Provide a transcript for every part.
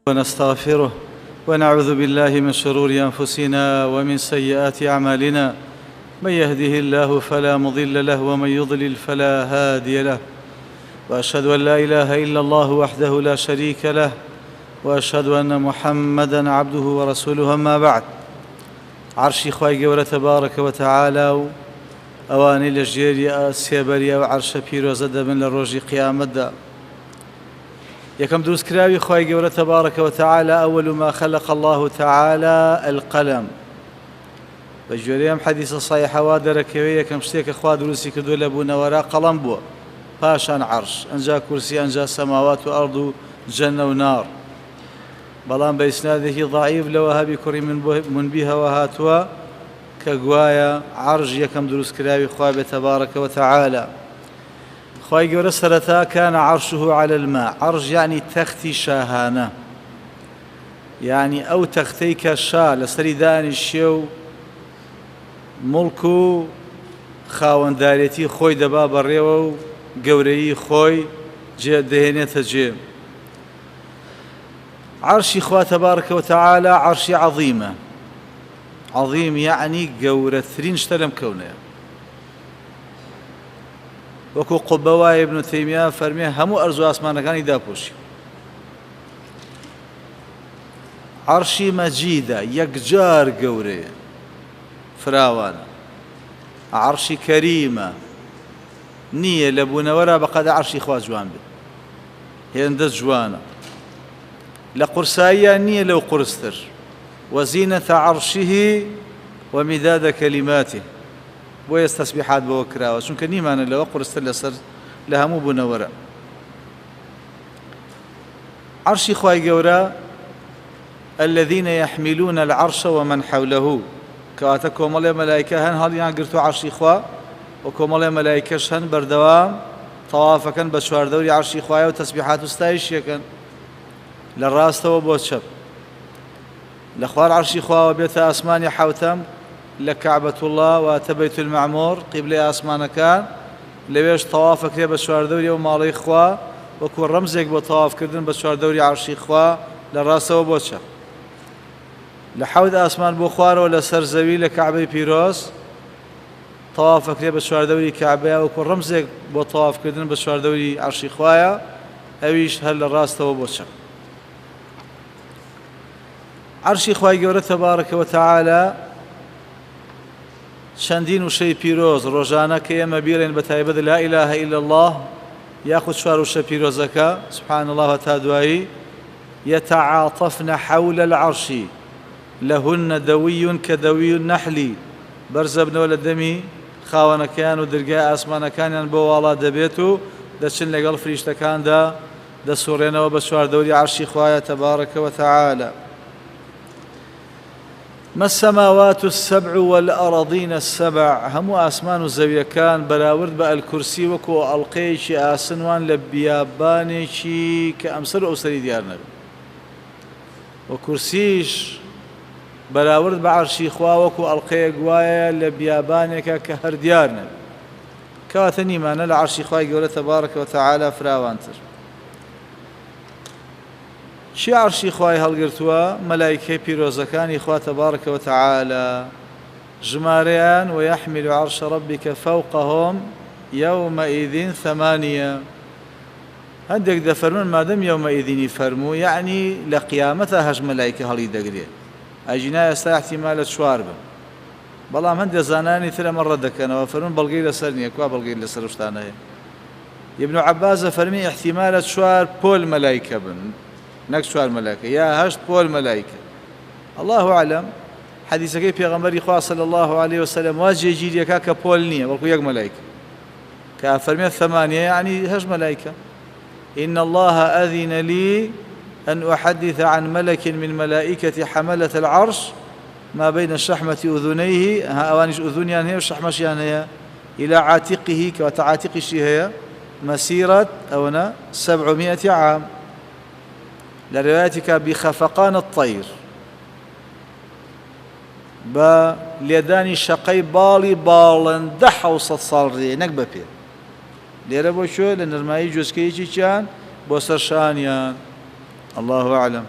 ونستغفره ونعوذ بالله من شرور أنفسنا ومن سيئات أعمالنا. من يهده الله فلا مضل له ومن يضلل فلا هادي له، وأشهد أن لا إله إلا الله وحده لا شريك له، وأشهد أن محمدًا عبده ورسوله. أما بعد، عرشی خوای گەورە تەبارەکە وتەعالە و ئەوانەی لە ژێری سێبەری ئەو عەرشە پیرۆزە دەبن لە ڕۆژی قیامەتدا. یەکەم دروستکراوی خوای گەورە تەبارەکە وتەعالە ئەوەل ما خەلق الله تعالى القلم. بە ژێری ئەم حەدیثە صحیحەوا دەرەکەوێ یەکەم شتێک کە خوا دروستی کردووە لە بوونەوەرا قەڵەم بووە، پاشان عەرش، ئەنجا کورسی، ئەنجا سەماوات و ئەرض و جەنە و نار. بەڵام بە ئیسنادێکی ضعیف لە وەهابی کوڕی منبیهەوە هاتووە کە گوایە عەرش یەکەم دروستکراوی خوا بێ تەبارەکە وتەعالە. خوای گەورە سەرەتا کان عەرشه على الماء. عەرش یعنی تەختی شاهانە، یعنی ئەو تەختەی کە شا لەسەری دانیشێ و مڵک و خاوەندارێتی خۆی دەبا بەڕێوە و گەورەیی خۆی دەهێنێتە جێ. عەرشی خوا تەبارەکە وتەعالە عەرشی عەظیمە. عەظیم یعنی گەورەترین شتە لەم کەونەیە. وەکو قوبەوای ئیبن تەیمیە فەرمێ هەموو ئەرز و ئاسمانەکانی داپۆشی. عەرشی مەجیدە، یەکجار گەورەیە، فراوانە. عەرشی کەریمە، نییە لە بوونەوەرە بەقەدە عەرشی خوا جوان بێت، هێندە جوانە. لە قورساییە نییە لەو قورستر. وەزینەتە عەرشیه ومداد کەلیماته. بۆیە تەسبیحات بەوە کراوە، چونکە نیمانە لەوە قورستر لەسەر لە هەموو بوونەوەرە. عەرشی خوای گەورە الذين يحملون العرش ومن حوله، کەواتە کۆمەڵێ مەلایکە هەن هەڵیان گرتووە عەرشی خوا، و کۆمەڵێ مەلایکەش هەن بەردەوام تەوافەکەن بە چواردەوری عەرشی خوایە و تەسبیحات و ستایشیەکەن لە ڕاستەوە بۆ چەپ. لە خوار عەرشی خواوە بێتە ئاسمانی حەوتەم، لە کەعبەت الله واتە بەیت المەعموور قیبلەی ئاسمانەکان، لەوێش تەوافەکرێ بە چواردەوری ئەو ماڵەی خوا وەکو ڕەمزێک بۆ تەوافکردن بە چواردەوری عەرشی خوا لە ڕاستەوە بۆ چەپ. لە حەوت ئاسمان بۆ خوارەوە لەسەر زەوی لە کەعبەی پیرۆز تەوافەکرێ بە چواردەوری کەعبەیە وەکو ڕەمزێک بۆ تەوافکردن بە چواردەوری عەرشی خوایە، ئەویش هەر لە ڕاستەوە بۆ چەپ. عەرشی خوای گەورە تەبارەکە وتەعالە چەندین وشەی پیرۆز ڕۆژانە کە ئێمە بیرێن بە تایبەت لا ئیلاهە ئیلا الله یاخود چوار وشە پیرۆزەکە سبحان الله تا دوایی يتعاطفن حول العرش لهن دوي كدوي النحل. بەرزە بنەوە لە دەمی خاوەنەکەیان و دەرگای ئاسمانەکانیان بۆ واڵا دەبێت و دەچن لەگەڵ فریشتەکاندا دەسوڕێنەوە بە چواردەوری عەرشی خوایە تەبارەکە وتەعالە. ما السماوات السبع والأراضين السبع. هەموو ئاسمان و زەویەکان بەراورد بە ئەلکورسی وەکو ئەڵقەیەکی ئاسنوان لە بیابانێکی کە ئەمسەر و ئەوسەری دیار نەبێت، و کورسیش بەراورد بە عەرشی خوا وەکو ئەڵقەیەک وایە لە بیابانێکە کە هەر دیار نەبێت. کەواتە نیمانە لە عەرشی خوای گەورە تەبارەکە وتەعالە فراوانتر. چی عەرشی خوای هەڵگرتووە؟ مەلایکەی پیرۆزەکانی خوا تەبارەکە وتەعالە ژمارەیان ويحمل عرش ربك فوقهم يومئذ ثمانية. هەندێک دەفەرمون مادەم یەومەئیذینی فەرموو یعنی لە قیامەتە هەژ مەلایکە هەڵی دەگرێت، ئەجینا ئێستا احتیمالە چوار بن، بەڵام هەندێک زانانی تر ئەمە ڕەت دەکەنەوە، فەرموون بەڵگەی لەسەر نییە. کوا بەڵگەی لەسەر شتانەیە؟ ئیبن عەباس فەرمی احتیمالە چوار پۆل مەلایکە بن، نەک چوار مەلایکە، یا هەشت پۆل مەلایکە. الله أعلم. حەدیثەکەی پێغەمبەری خوا صلی الله عليه وسلم وا جێگیریەکە کە پۆل نییە بەڵکو یەک مەلایکە، کە فەرمێت ثمانية یعنی هەشت مەلایکە. إن الله أذن لي أن أحدث عن ملك من ملائكة حملة العرش ما بين شحمة أذنيه، أوانش أذنيان هي وشحمشيان هي إلى عاتقه كواتعاتقش هي مسيرة أونا 700 عام. لروايتك بخفقان الطير، بليداني شقي بالي باڵندە 600 ساڵ ڕێ نەک بە پێ. لێرە بۆ شۆ لە نەرمایی جۆزکەیەکی چیان بۆ سەر شانیان. الله أعلم.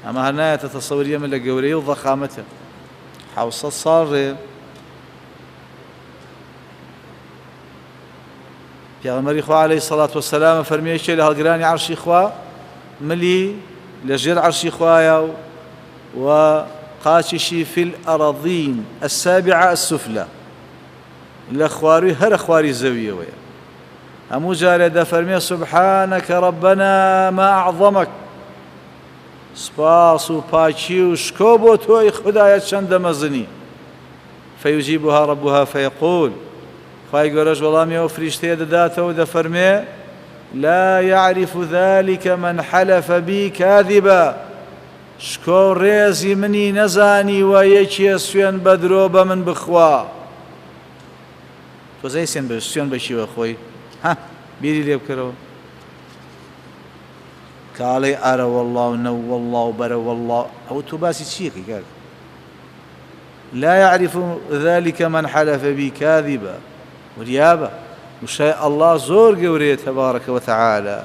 ئەمە هەنایەتە تەسەووری ئەمە لە گەورەی و ضەخامەتە 700 ساڵ ڕێ پێغەمبەری خوا عەلەیهی سەڵات وەسەلام فەرمێکی لە هەڵگرانی عەرشی خوا ملی لەژێر عەرشی خوایە و قاچیشی فی الأراضین السابعة السفلى لە خواروی هەرە خواری زەویەوەیە هەموو جارێ دەفەرمێ سبحانك ربنا ما أعظمك سپاس و پاکی و شکۆ بۆ تۆی خودایە چەندە مەزنی فيجيبها ربها فيقول خوای گەورەش وەڵامی ئەو فریشتەیە دەداتەوە دەفەرمێ لا يعرف ذلك من حلف بي كاذبا شکۆ ڕێزی منی نەزانی و یەکێ سوێن بە درۆ بە من بخوا تۆزەی سوێن بەشیوە خۆی بیری لێ بکەرەوە کاڵێ ئارە وەڵڵا و نەو وەڵڵا و بەرە وەڵڵا ئەو تو باسی چیەکەی کاک لا يعرف ذلك من حلف بي كاذبا وریابە وشای ئەڵڵا زۆر گەورەیە تەبارەکە وتەعالە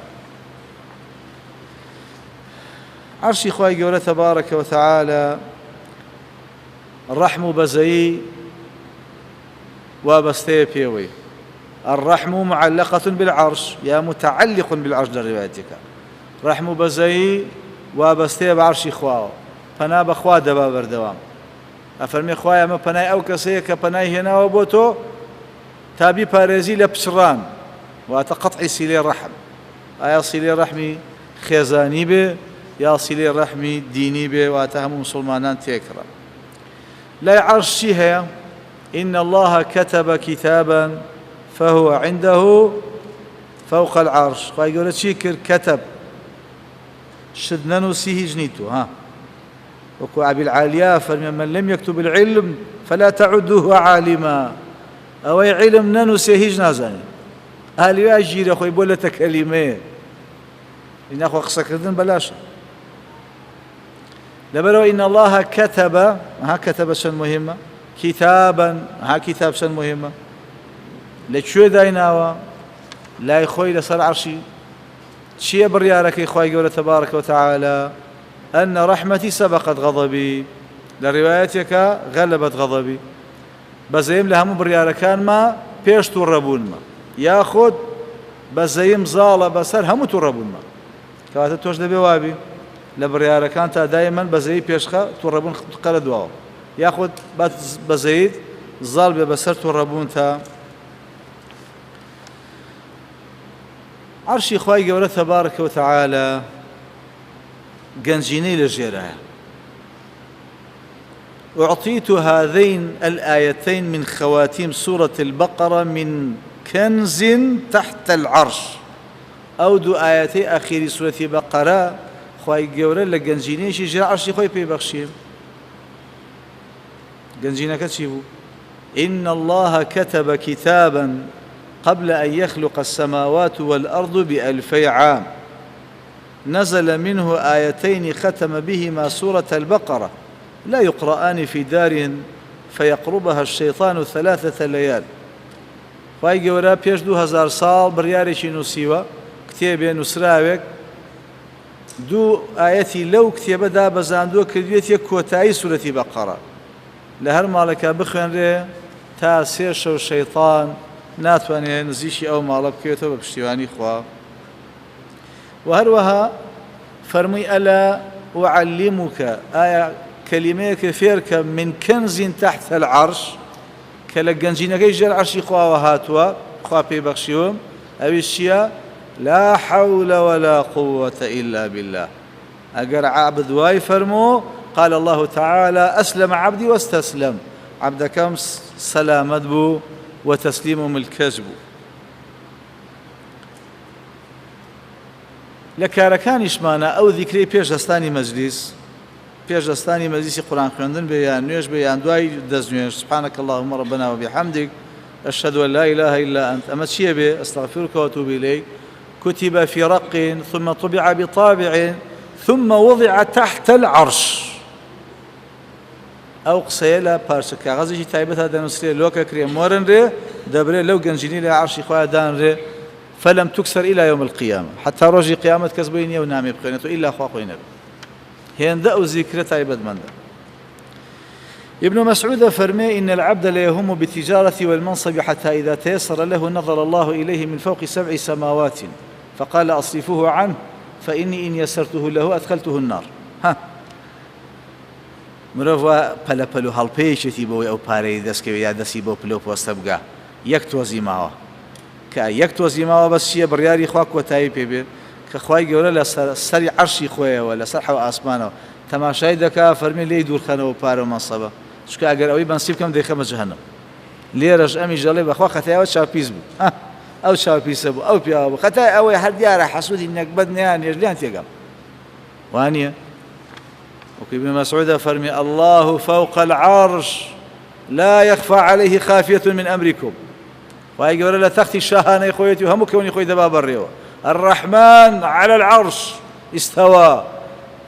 عەرشی خوای گەورە تەبارەکە وتەعالە ڕەحم و بەزەیی وابەستەیە پێوەی الرحم معلقة بالعرش يا متعلق بالعرش لروايتك رحم بزي وابستي بعرشي خواو فنا بخوا دبا بردوام افرمي خوايا ما فناي او كسي كفناي هنا وبوتو تابي باريزي لبشران وتقطع سيلي الرحم ايا سيلي رحمي خيزاني به يا سيلي رحمي ديني به واتهم مسلمانان تيكرا لا عرشي هي إن الله كتب كتابا فهو عنده فوق العرش فيقول شيكر كتب شدنا نسيه جنيتو وكو أبي العالية فمن لم يكتب العلم فلا تعده عالما أو علم ننسيه جنازاني أهل يجير أخوي بولة كلمة إن أخو أقصكردن بلاش لبرو إن الله كتب كتب شن مهمة كتابا كتاب شن مهمة لشو دايناوا لا يخوي لصر عرشي شي بريارك إخوائي قوله تبارك وتعالى أن رحمتي سبقت غضبي لروايتك غلبت غضبي بزيم لهم برياركان ما بيش توربون ما ياخد بزيم زالة بسر هم توربون ما كواتا توش دبي وابي لبرياركان تا دايما بزي بيشخا توربون قردوا ياخد بزيد زال بسر توربون تا عرشي خواهي قوله تبارك وتعالى قنجيني لجيرها أعطيت هذين الآيتين من خواتيم سورة البقرة من كنز تحت العرش أو دو آياتي أخير سورة البقرة خواهي قوله لقنجيني شجر عرشي خواهي بيبخشيم قنجينك تشيبو إن الله كتب كتابا قبل أن يخلق السماوات والأرض ب2000 عام نزل منه آيتين ختم بهما سورة البقرة لا يقرآن في دار فيقربها الشيطان 3 ليال خواهي قورا بيش 2000 سال برياريشي نسيوة كتابي نسراوك دو آياتي لو كتابة دا بزاندو كردوية كوتاي سورة بقرة لهر مالكا بخوان ري تا سيش الشيطان ناتواني نزيشي أو مالب كيوتو بپشتیوانی خوا وهروها فرمي ألا أعلمك آية كلمة كفيرك من كنز تحت العرش كالجنجينك يجر عرشي خوا وهاتوا خوا بيبخشيهم أو الشيء لا حول ولا قوة إلا بالله أجر عبد واي فرمو قال الله تعالى أسلم عبدي واستسلم عبدكم سلامت بو وتسليمهم الكذب لكاركانش مانا أو ذكري بيش دستاني مجلس قرآن خوندن بيان نوش بيان دواي دزنوش سبحانك اللهم ربنا وبحمدك أشهد أن لا إله إلا أنت أما تشيه بي أستغفرك وأتوب إليك كتب في رق ثم طبع بطابع ثم وضع تحت العرش أو قصيلة بارسك غزي تايبتها دانوسري لوكا كريم مورن ري دبري لو جنجيني لعرش خواه دان ري فلم تكسر إلى يوم القيامة حتى رجي قيامة كسبيني ونامي بقينته إلا أخوة قينة هێندە ئەو زیکرە تایبەتمەندە. ابن مسعود فرمي إن العبد لا يهم بالتجارة والمنصب حتى إذا تيسر له نظر الله إليه من فوق 7 سماوات فقال أصرفوه عنه فإني إن يسرته له أدخلته النار. ها مرۆڤ پەلەپەل و هەڵپێیەکی بۆی ئەو پارەی دەستکەوێت یا دەستی بۆ پلە و پۆستە بگا یەک تۆزی ماوە کە یەک تۆزی ماوە بەس چییە بڕیاری خوا کۆتایی پێبێت کە خوای گەورە لە سەری عەرشی خۆیەوە لەسەر حەو ئاسمانەوە تەماشای دەکا فەرمی لێی دوورخەنەوە پارە و مەنسەبە چونکە ئەگەر ئەوەی بەنسیب بکەم دەیخەمە جەهەنەم. لێرەش ئەمی ژەڵێ بەخوا خەتایەوە چاوپیس بوو ئەو چاوپیسە بوو ئەو پیاوە بوو خەتای ئەوەی هەر دیارە حەسوودی نەکبەت نەیان هێژلیان تێگەم وانییە. ابن مسعود فرمي الله فوق العرش لا يخفى عليه خافية من أمركم ويقول لا تختي الشاهانة خويتي وهم كوني خوي دباب الريوة الرحمن على العرش استوى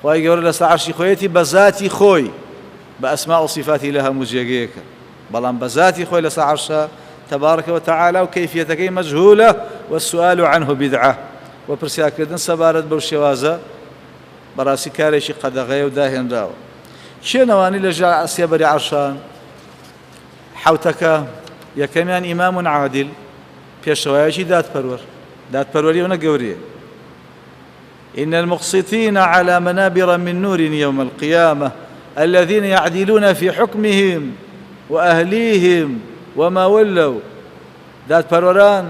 ويقول لا عرشي خويتي بذاتي خوي بأسماء وصفاتي لها مجيجيك بلان بذاتي خوي لسا عرشها تبارك وتعالى وكيفيتك مجهولة والسؤال عنه بدعة وبرسياك لدن سبارت بوشوازة بەڕاستی کارێکی قەدەغەیە و داهێنراوە. شوێنەوانی لە ژێر سێبەری عەرشان حەوتەکە یەکەمیان ئیمام عادل پێشەوایەکی دادپەروەریەوە گەورەیە. إن المقسطين على منابر من نور يوم القيامة الذين يعدلون في حكمهم وأهليهم وما ولوا دادپەروەران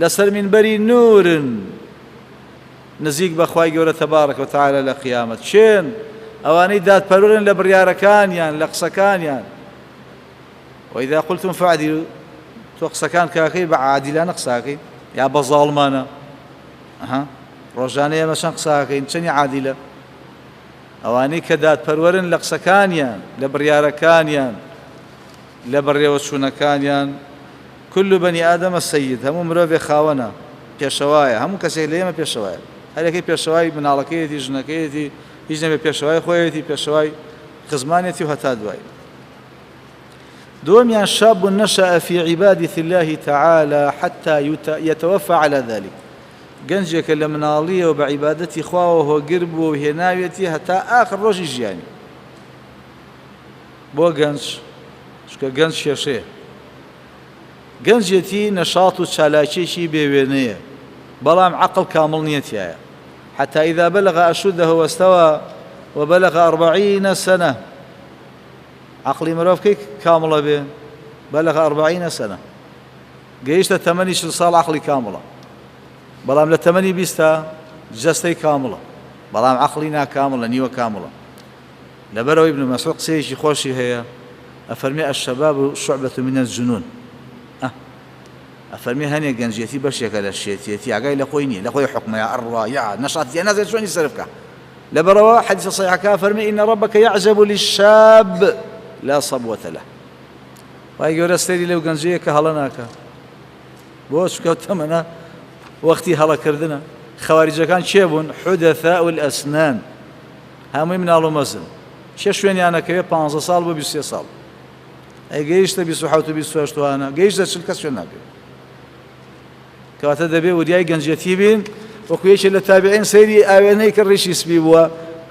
لەسەر منبەری نور نزیک بەخوای گەورە تەبارەکە وتەعالە لە قیامەت شوێن ئەوانەی دادپەروەرن لە بڕیارەکانیان لە قسەکانیان وإذا قلتم فاعدلوا تۆ قسەکان کاکەی بە عادیلانە قساکەی یا بە زاڵمانە ڕۆژانەیە ئێمە چەند قساکەین چەندی عادیلە ئەوانەی کە دادپەروەرن لە قسەکانیان لە بڕیارەکانیان لە بەڕێوە چوونەکانیان كل بني آدم السيد هەموو مرۆڤێ خاوەنە پێشەوایە هەموو کەسێک لە ئێمە پێشەوایە هەرێکی پێشەوای مناڵەکەیەتی ژنەکەیەتی هیچ نەبێ پێشەوای خۆیەتی پێشەوای خزمانێتی و هەتا دوای. دووەمیان شاب نشأ في عبادة الله تعالى حتى يتوفى على ذلك گەنجێکە لە مناڵیەوە بە عیبادەتی خواوە هۆگر بووە و هێناوێتی هەتا ئاخر ڕۆژی ژیانی. بۆ گەنج چونکە گەنج کێشەیە گەنجێتی نەشاط و چالاکیێکی بێوێنەیە بەڵام عەقڵ کامڵ نییە تایە حتى إذا بلغ أشده واستوى وبلغ 40 سنة عقلی مرۆڤ کەی کامڵە بێ بلغ 40 سنة گەیشتە تەمەنی 40 ساڵ عقلی کامڵە بەڵام لە تەمەنی 20 جەستەی کامڵە بەڵام عقلی ناکامڵە نیوە کامڵە. لەبەرەوەی ابن مسعود قسەیەکی خۆشی هەیە ئەفەرمێ الشباب شعبة من الجنون ئەفەرمێ هەنێ گەنجێتی بەشێکە لە شێتێتی ئاگای لە خۆی نییە لە خۆی حکمەیە ئەڕوا یا نەشاتیە نازێت چۆنی سەر بکە. لەبەرەوە حەدیثە صحیحەکە فەرمێ إن ربك يعجب للشاب لا صبوة له وای گەورە سەیری لەو گەنجەیە کە هەڵە ناکە بۆ چونکە تەمەنە وەختی هەڵەکردنە. خەواریجەکان چێ بوون؟ حودەثاء الأسنان هەمووی مناڵ و مەزن چێ شوێنیانەکەوێ 15 ساڵ بۆ 23 ساڵ ئەی گەیشتە 27 و 28 وانە گەیشتە 40 کەس شوێن ناکەوێت کەواتە دەبێ وریای گەنجەتی بین وەکو یەکێک لە تابعین سەیری ئاوێنەی کە ڕیشی سپی بووە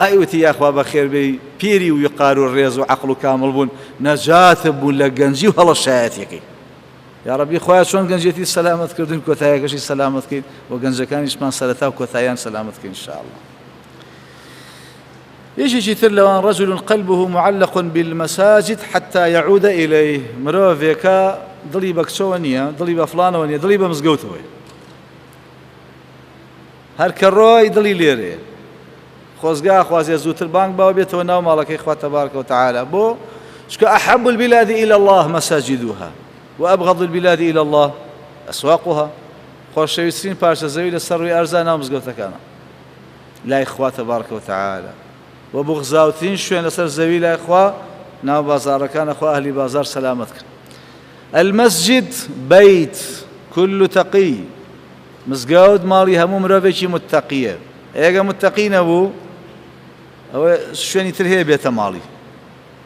ئەیوتی یاخوا بەخێربەی پیری و وقار و ڕێز و عەقڵ و کامڵ بوون نەجاتە بوون لە گەنجی و هەڵەشایەتیەکەی. یا ڕەبی خۆیان چۆن گەنجێتی سەلامەت کردن کۆتاییەکەشی سەلامەت بکەین و گەنجەکانیشمان سەرەتا و کۆتاییان سەلامەت بکەین ئینشاءالله. یەکێکی تر لەوان رجل قلبه معلق بالمساجد حتى يعود إليه مرۆڤێکە دڵی بە کچەوە نییە دڵی بە فڵانەوە نییە دڵی بە مزگەوتەوەی هەر کە ڕۆی دڵی لێرەیە خۆزگا خوازێ زووتر بانگ باوە بێتەوە ناو ماڵەکەی خوا تەبارەکە وتەعالە بۆ چونکە أحب البلاد إلى الله مساجدها وأبغض البلاد إلى الله أسواقها خۆشەویستترین پارچە زەوی لەسەر ڕووی ئەرزا ناو مزگەوتەکانە لای خوا تەبارەکە وتەعالە و بغزاوترین شوێن لەسەر زەوی لای خوا ناو بازاڕەکانە خوا ئەهلی بازار سەلامەت کرد. المسجد بيت كل تقي مزگەوت ماڵی هەموو مرۆڤێکی متتەقیە ئێگە متتەقی نەبوو ئەوە شوێنی تر هەیە بێتە ماڵی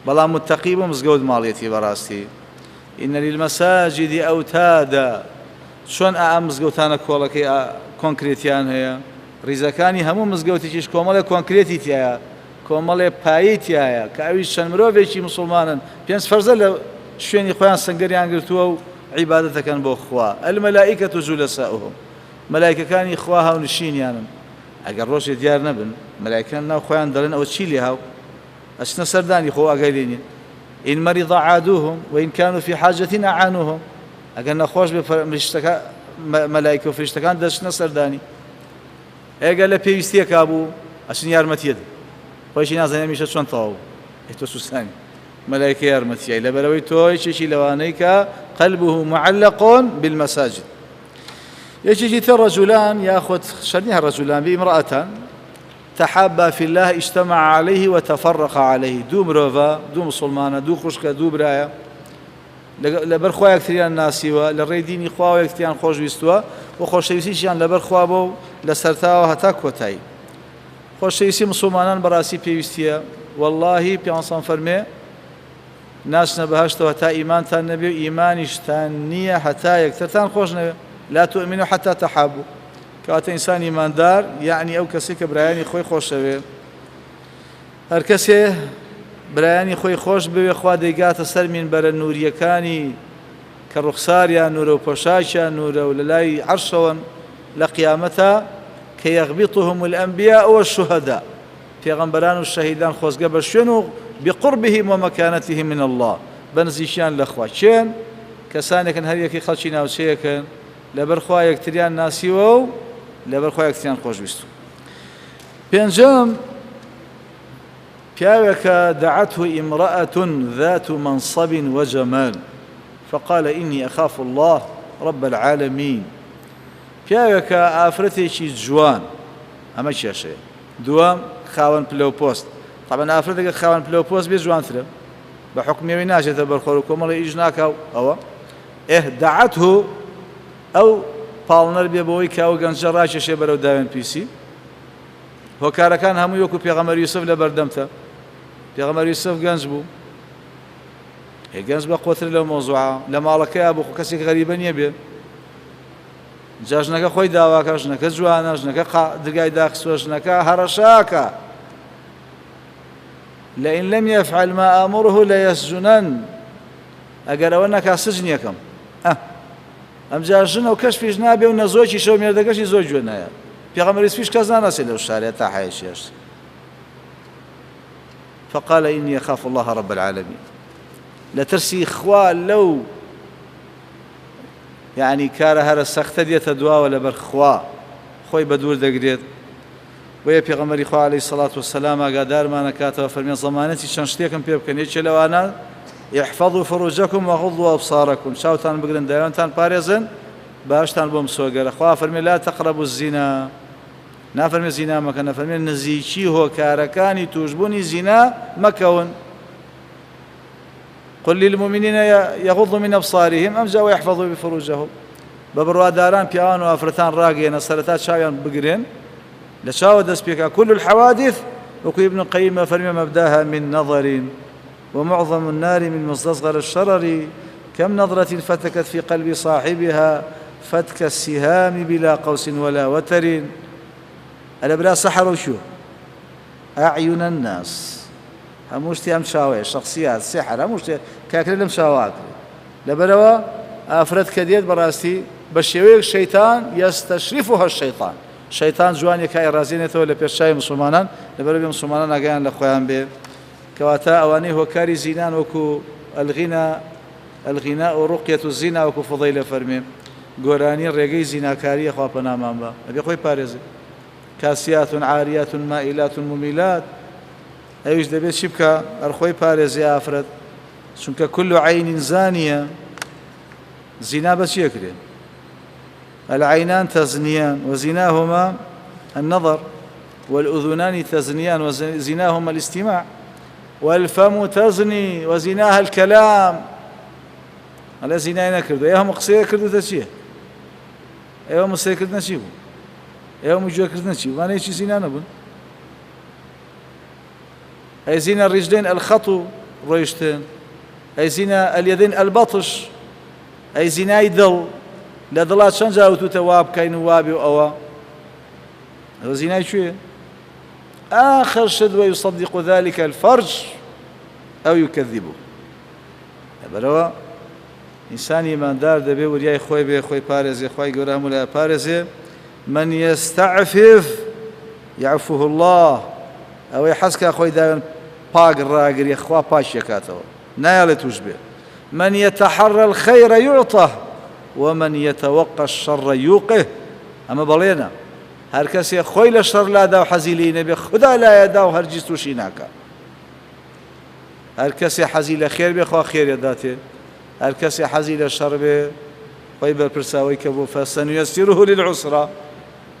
بەڵام متتەقی بوو مزگەوت ماڵیەتی بەڕاستی. إن للمساجد أوتادا چۆن ئەم مزگەوتانە کۆڵەکەی کۆنکرێتیان هەیە ڕیزەکانی هەموو مزگەوتێکیش کۆمەڵە کۆنکرێتی تایە کۆمەڵێ پایی تایە کە ئەویش چەند مرۆڤێکی مسلمانن پێنج فەرزە لە شوێنی خۆیان سەنگەریان گرتووە و عیبادەت دەکەن بۆ خوا المەلائیکەۃ جولەساؤهم مەلایکەکانی خوا هاونشینیانن ئەگەر ڕۆژێ دیار نەبن مەلایکەکان ناو خۆیان دەڵێن ئەوە چی لێ هاو ئەچنە سەردانی خۆ ئاگای لێ نیە ئین مەریض عادوهم وئین کانوا فی حاجەة ئەعانوهم ئەگەر نەخۆش بێ مەلایکە و فریشتەکان دەچنە سەردانی ئێگە لە پێویستیەکا بوو ئەچن یارمەتیە خۆشی نازانێ میشە چۆن تەواو تۆ سوسانی مەلایکە یارمەتیای لەبەرەوەی تۆ یەکێکی لەوانەی کە قلبه معلق بالمساجد يجي رجلان ياخذ شرنيها رجلان بامرأتان تحابا في الله اجتمع عليه وتفرق عليه دو مروفا دو مسلمانة دو خشكة دو برايا لبر خوا يكتريان ناسيوا للري ديني خوا يكتريان خوش بيستوا وخوش شيسيشيان لبر خوا بو لسرتاوا هتا كوتاي خوش شيسي مسلمانان براسي بيوستيا والله بيانسان فرمي ناس نبهشتوا هتا ايمانتان نبي ايمانشتان نية حتى يكترتان خوش نبي لا تؤمنوا حتى تحابوا كات إنسان إيمان دار يعني أو كسيك برياني خوي خوش بي هر كسي برياني خوي خوش بي خوا ديقات سر من بر النوريكاني كالرخصار يا نور وبوشاشا نور وللاي عرشوا لقيامتها كي يغبطهم الأنبياء والشهداء في غنبران والشهيدان خوز قبل شنو بقربهم ومكانتهم من الله بنزيشان لأخوات شين كسانك هريكي خلشينا وشيكا لەبەر خوا یەکتریان ناسیوە و لەبەر خوا یەکتریان خۆشویست پێنجەم پیاوێکە دعته امرأة ذات منصب وجمال فقال إني أخاف الله رب العالمين پیاوێکە ئافرەتێکی جوان ئەمە کێشەیە دووەم خاوەن پلە و پۆست طبعا ئافرەتێکە خاوەن پلە و پۆست بێ جوانترە بە حکمێوی ناچێتە بەرخۆر و کۆمەڵی ئیش ناکاو ئەوە دعته ئەو پاڵنەر بێ بەوەی کاوە گەنجە ڕاکێشێ بەرەو داوێن پیسی هۆکارەکان هەمووی وەکو پێغەمبەر یوسف لە بەردەمتە پێغەمبەر یوسف گەنج بوو گەنج بە قۆتر لەو مۆزوعە لە ماڵەکەیە بوو کەسێک غەریبە نییە بێ جا ژنەکە خۆی داواکە ژنەکە جوانە ژنەکە دگای داخستووە ژنەکە هەڕەشاکە لئن لم يفعل ما آمره ليسجنن ئەگەر ئەوە نەکا سجن یەکەم ئەمجا ژنە و کەشفیش نابێ و نەزۆکی شەو مێردەکەشی زۆر گوێ نایە پێغەمبەر فيش کەس ناناسێت لەو شارێ تا حایشێش فقال إني أخاف الله رب العالمين لترسي خوا لو يعني كاره هذا السخت ديت دواء ولا برخوا خوي بدور دقريت ويا بيغمري خوا عليه الصلاة والسلام قادر ما نكاته فرمي ضمانتي شنشتيكم بيبكن يتشلوا أنا يحفظوا فروجكم وغضوا أبصاركم شاوتان بقرن دايونتان باريزن باشتان بوم سوغر أخوة فرمي لا تقربوا الزنا نافرمي الزنا مكان نافرمي نزيشي هو كاركاني توجبوني زنا مكون قل للمؤمنين يغضوا من أبصارهم أم جاءوا يحفظوا بفروجهم ببروا داران بيان وافرتان راقيا نصرتات شاويان بقرين لشاو دس بيكا كل الحوادث وكي ابن القيم فرمي مبداها من نظر ومعظم النار من مستصغر الشرر كم نظرة فتكت في قلب صاحبها فتك السهام بلا قوس ولا وتر الأبراء سحروا شو أعين الناس هموشتي هم شاوية شخصيات سحر هموشتي كاكري لم شاواك لبروا أفرد كديد براستي بشيويك الشيطان يستشرفها الشيطان شيطان جوان يكاي رازينته ولا بيرشاي مسلمانان لبروا مسلمانان أجان لخوان به كواتا أواني هو كاري زينان وكو الغناء ورقية الزنا وكو فضيلة فرمي قراني رقي زنا كاري أخوة بنامان با أبي أخوي باريزي كاسيات عاريات مائلات مميلات أيش دبيت شبكة أخوي باريزي أفرد شنك كل عين زانية زنا بس يكري العينان تزنيان وزناهما النظر والأذنان تزنيان وزناهما الاستماع والفم تزني وزناها الكلام على زنا ينكرد ايها مقصير كردو تشيه ايها مقصير كردو نشيبو ايها مجوى كردو نشيبو ما نيشي زنا نبن اي زنا الرجلين الخطو رويشتين اي زنا اليدين البطش اي زنا يدل لدلات شنجا وتواب كاين وابي واوا هو زنا شويه آخر شد ويصدق ذلك الفرج أو يكذبه. بلوا إنساني من دار دبي ورياي خوي بي خوي بارزي خوي قرام ولا بارزي. من يستعفف يعفه الله أو يحسك خوي دائما باق الراقر يخوا باش يكاته نايلت وجبه. من يتحرى الخير يعطه ومن يتوقى الشر يوقه. أما بلينا هر کسی خوی لشر لا دا و حزیلی نبی خدا لا یدا و هرگز توشی نکا. هر کسی حزیل خیر بی خواه خیر یداته، هر کسی حزیل شر بی خوی برپرساوی که بو فسنیسره للعسرا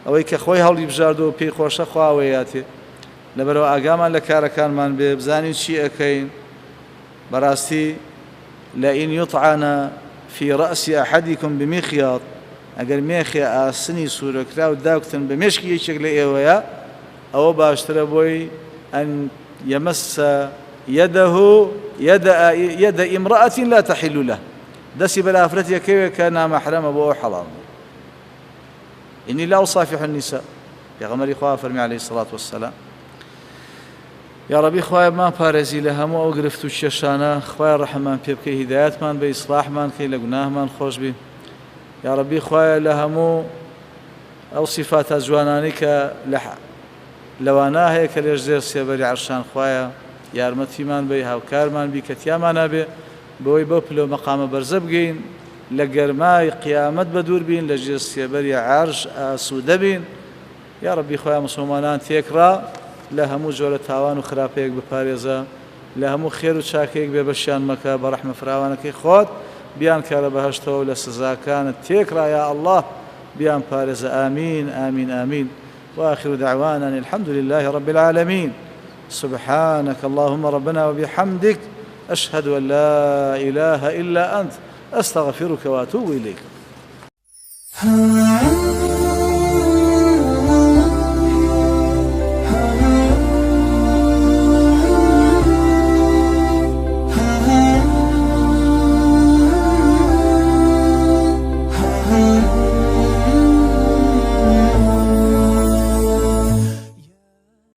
اوی که خوی هولی بجاردو پی خوش خواه ویاته. لبرو آگامان لکارکان من بی بزنین چی اکین براستی لئن يطعن في رأس أحدكم بمخياط اگر میخی آسنی سورکرا و داوکتن بمشکی یچک لئیویا او باشتر بوی ان يمس يده يد امرأة لا تحل له دسي بالآفرت يكيوي كان محرم أبوه حلال. إني لا أصافح النساء يا غمري خواه فرمي عليه الصلاة والسلام. يا ربي خواه ما بارزي لهم أو قرفتو الشيشانة خواه الرحمن بيبكي هدايات من بإصلاح من كي لقناه من خوش بي. يا ربي خواه لهم أو صفات أزوانانك لوانا هيك ليجزير سيبري عرشان خواه يارمتي من بي هاوكار من بي كتيا من بي بوي بوبلو مقام برزبقين لقرماي قيامت بدور بين لجيس سيبري عرش سودة بين. يا ربي خواه مسلمان تيكرا لهمو جولة تاوان وخرابيك بباريزا لهمو خير وشاكيك ببشان مكا برحمة فراوانك خود بيان كاربهشتو لسزا كانت تيكرا يا الله بيان باريزا. آمين آمين آمين. وآخر دعوانا الحمد لله رب العالمين. سبحانك اللهم ربنا وبحمدك أشهد أن لا إله إلا أنت أستغفرك وأتوب إليك.